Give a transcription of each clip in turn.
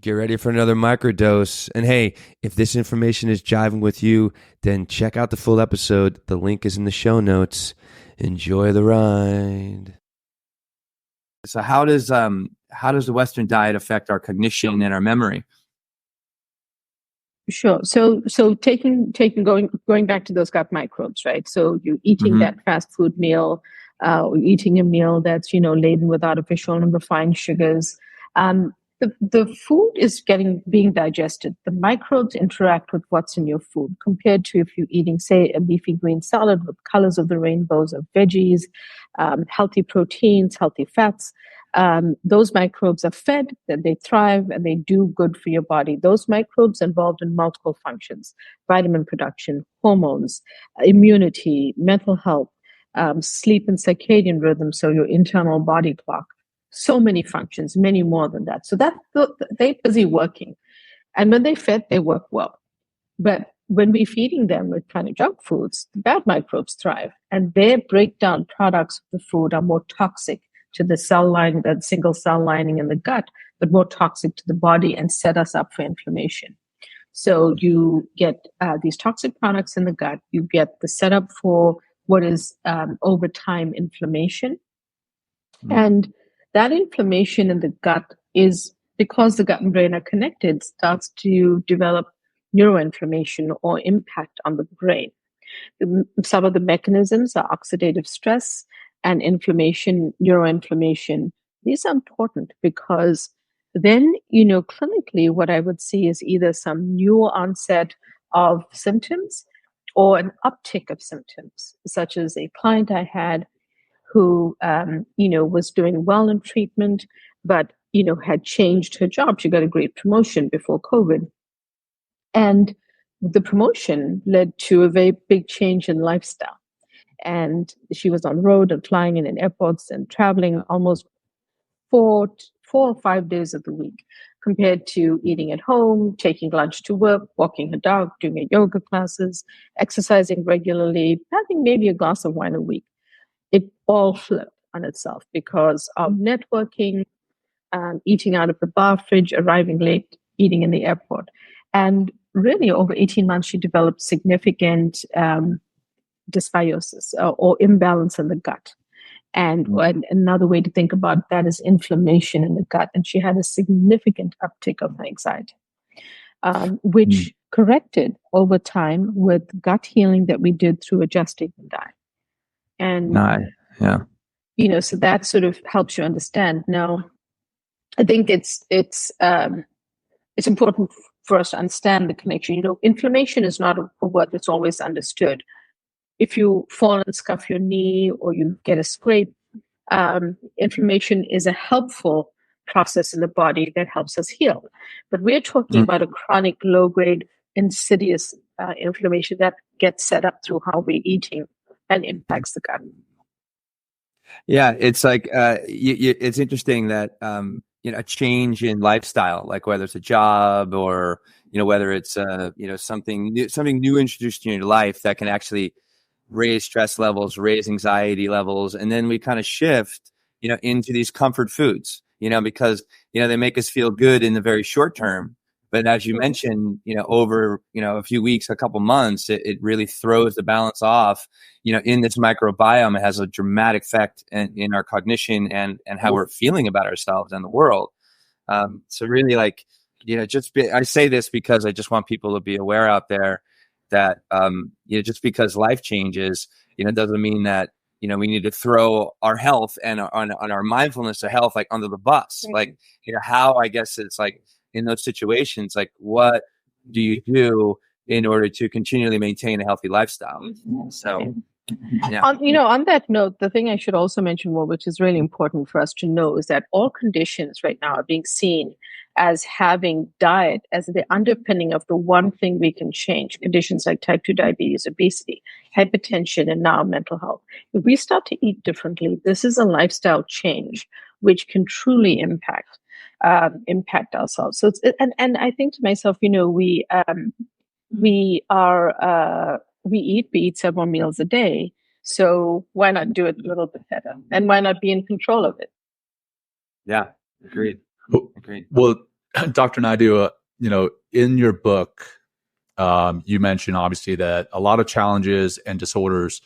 Get ready for another microdose. And hey, if this information is jiving with you, then check out the full episode. The link is in the show notes. Enjoy the ride. So how does the Western diet affect our cognition and our memory? Sure. So going back to those gut microbes, right? So you're eating that fast food meal, eating a meal that's laden with artificial and refined sugars. The food is being digested. The microbes interact with what's in your food compared to if you're eating, say, a leafy green salad with colors of the rainbows of veggies, healthy proteins, healthy fats. Those microbes are fed, that they thrive, and they do good for your body. Those microbes involved in multiple functions: vitamin production, hormones, immunity, mental health, sleep and circadian rhythm, so your internal body clock. So many functions, many more than that. So they're busy working. And when they fed, they work well. But when we're feeding them with kind of junk foods, the bad microbes thrive. And their breakdown products of the food are more toxic to the cell line, that single cell lining in the gut, but more toxic to the body and set us up for inflammation. So you get these toxic products in the gut. You get the setup for what is over time inflammation. And that inflammation in the gut is because the gut and brain are connected, starts to develop neuroinflammation or impact on the brain. Some of the mechanisms are oxidative stress and inflammation, neuroinflammation. These are important because then, clinically, what I would see is either some new onset of symptoms or an uptick of symptoms, such as a client I had who, was doing well in treatment, but, had changed her job. She got a great promotion before COVID. And the promotion led to a very big change in lifestyle. And she was on the road and flying in airports and traveling almost 4 or 5 days of the week, compared to eating at home, taking lunch to work, walking her dog, doing her yoga classes, exercising regularly, having maybe a glass of wine a week. It all flipped on itself because of networking, eating out of the bar fridge, arriving late, eating in the airport. And really, over 18 months, she developed significant dysbiosis or imbalance in the gut. And another way to think about that is inflammation in the gut. And she had a significant uptick of anxiety, which corrected over time with gut healing that we did through adjusting the diet. And, so that sort of helps you understand. Now, I think it's important for us to understand the connection. Inflammation is not a word that's always understood. If you fall and scuff your knee or you get a scrape, inflammation is a helpful process in the body that helps us heal. But we're talking about a chronic, low-grade, insidious inflammation that gets set up through how we're eating and impacts the gut. Yeah, it's like it's interesting that a change in lifestyle, like whether it's a job or whether it's something new introduced in your life that can actually raise stress levels, raise anxiety levels, and then we kind of shift into these comfort foods, because they make us feel good in the very short term. But as you mentioned, over a few weeks, a couple months, it really throws the balance off. In this microbiome, it has a dramatic effect in our cognition and how we're feeling about ourselves and the world. So really, I say this because I just want people to be aware out there that just because life changes, doesn't mean that we need to throw our health and on our mindfulness of health under the bus. Like how I guess it's like in those situations, like what do you do in order to continually maintain a healthy lifestyle? So. Yeah. On that note, the thing I should also mention, which is really important for us to know, is that all conditions right now are being seen as having diet as the underpinning of the one thing we can change. Conditions like type 2 diabetes, obesity, hypertension, and now mental health. If we start to eat differently, this is a lifestyle change which can truly impact ourselves. So and I think to myself, we eat several meals a day. So why not do it a little bit better? And why not be in control of it? Yeah, agreed. Well, Dr. Naidoo, in your book, you mentioned obviously that a lot of challenges and disorders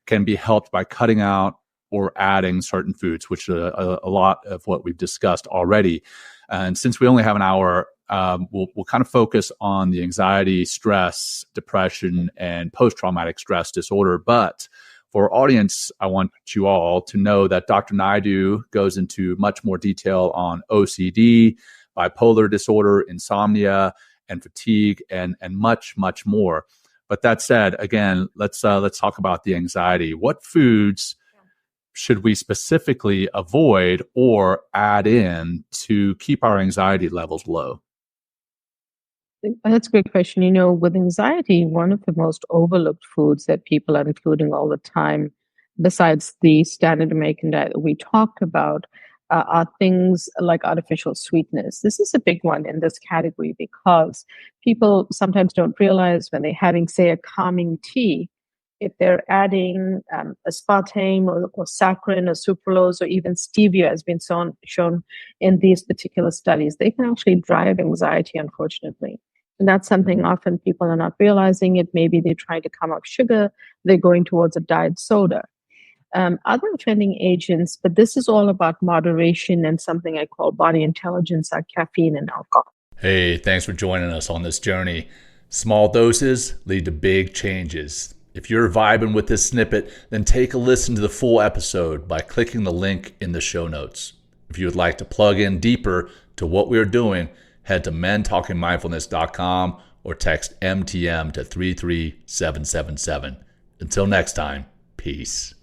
can be helped by cutting out or adding certain foods, which is a lot of what we've discussed already. And since we only have an hour, we'll kind of focus on the anxiety, stress, depression, and post-traumatic stress disorder. But for our audience, I want you all to know that Dr. Naidoo goes into much more detail on OCD, bipolar disorder, insomnia, and fatigue, and much, much more. But that said, again, let's talk about the anxiety. What foods should we specifically avoid or add in to keep our anxiety levels low? That's a great question. With anxiety, one of the most overlooked foods that people are including all the time, besides the standard American diet that we talked about, are things like artificial sweetness. This is a big one in this category because people sometimes don't realize when they're having, say, a calming tea, if they're adding aspartame or saccharin or sucralose or even stevia has been shown in these particular studies, they can actually drive anxiety, unfortunately. And that's something often people are not realizing it. Maybe they're trying to come off sugar, they're going towards a diet soda. Other offending agents, but this is all about moderation and something I call body intelligence, are caffeine and alcohol. Hey, thanks for joining us on this journey. Small doses lead to big changes. If you're vibing with this snippet, then take a listen to the full episode by clicking the link in the show notes. If you would like to plug in deeper to what we're doing, head to mentalkingmindfulness.com or text MTM to 33777. Until next time, peace.